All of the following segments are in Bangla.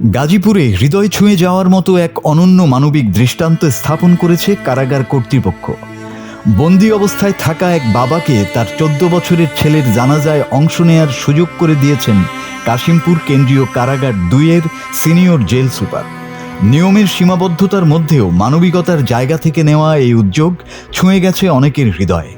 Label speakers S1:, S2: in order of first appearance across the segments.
S1: গাজীপুরে হৃদয় ছুঁয়ে যাওয়ার মতো এক অনন্য মানবিক দৃষ্টান্ত স্থাপন করেছে কারাগার কর্তৃপক্ষ। বন্দি অবস্থায় থাকা এক বাবাকে তার 14 বছরের ছেলের জানাজায় অংশ নেয়ার সুযোগ করে দিয়েছেন কাশিমপুর কেন্দ্রীয় কারাগার 2-এর সিনিয়র জেল সুপার। নিয়মের সীমাবদ্ধতার মধ্যেও মানবিকতার জায়গা থেকে নেওয়া এই উদ্যোগ ছুঁয়ে গেছে অনেকের হৃদয়।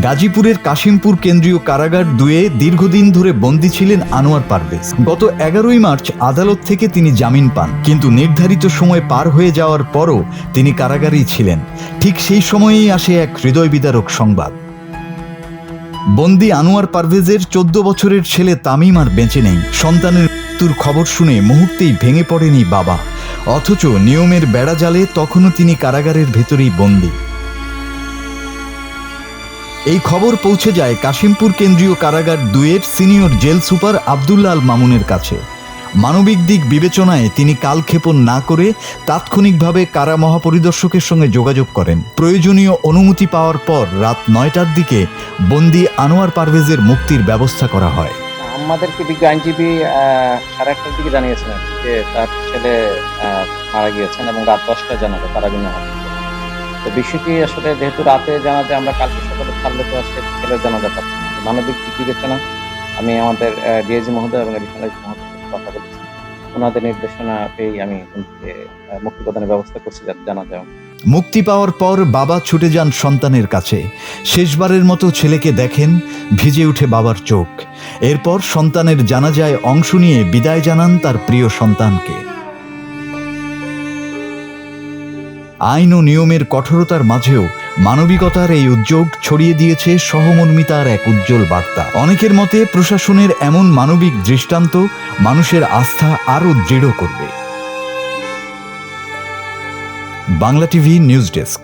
S1: গাজীপুরের কাশিমপুর কেন্দ্রীয় কারাগার 2-এ দীর্ঘদিন ধরে বন্দী ছিলেন আনোয়ার পারভেজ। গত 11ই মার্চ আদালত থেকে তিনি জামিন পান, কিন্তু নির্ধারিত সময় পার হয়ে যাওয়ার পরও তিনি কারাগারেই ছিলেন। ঠিক সেই সময়েই আসে এক হৃদয় বিদারক সংবাদ। বন্দী আনোয়ার পারভেজের 14 বছরের ছেলে তামিম আর বেঁচে নেই। সন্তানের মৃত্যুর খবর শুনে মুহূর্তেই ভেঙে পড়েনি বাবা, অথচ নিয়মের বেড়াজালে তখনও তিনি কারাগারের ভেতরেই বন্দী। এই খবর পৌঁছে যায় কাশিমপুর কেন্দ্রীয় কারাগার 2-এর senior jail super Abdullah Al মামুনের কাছে। মানবিক দিক বিবেচনায় তিনি কালক্ষেপণ না করে তাৎক্ষণিকভাবে কারা মহাপরিদর্শকের সঙ্গে যোগাযোগ করেন। প্রয়োজনীয় অনুমতি পাওয়ার পর রাত 9টার দিকে বন্দী আনোয়ার পারভেজের মুক্তির ব্যবস্থা করা হয়।
S2: আমাদেরকে বিজ্ঞ আইনজীবী 8:30টার দিকে জানিয়েছেন যে তার ছেলে মারা গিয়েছেন এবং রাত 10টায় জানাবে কারাগারে হবে। তো বিষয়টি আসলে যেহেতু রাতে জানা যায়, আমরা কালকে সকালে ছাড়লে তো আসলে ছেলের জানাজা পাচ্ছি। মানবিক দিক বিবেচনা আমি আমাদের ডিআইজি মহোদয় এবং এডিশনাল মহোদয়ের সাথে কথা বলেছি। ওনাদের নির্দেশনা পেয়ে আমি মুক্তি প্রদানের ব্যবস্থা করছি যাতে জানা যায়।
S1: মুক্তি পাওয়ার পর বাবা ছুটে যান সন্তানের কাছে। শেষবারের মতো ছেলেকে দেখেন, ভিজে উঠে বাবার চোখ। এরপর সন্তানের জানাজায় অংশ নিয়ে বিদায় জানান তার প্রিয় সন্তানকে। আইন ও নিয়মের কঠোরতার মাঝেও মানবিকতার এই উদ্যোগ ছড়িয়ে দিয়েছে সহমর্মিতার এক উজ্জ্বল বার্তা। অনেকের মতে প্রশাসনের এমন মানবিক দৃষ্টান্ত মানুষের আস্থা আরও দৃঢ় করবে। Bangla TV news desk.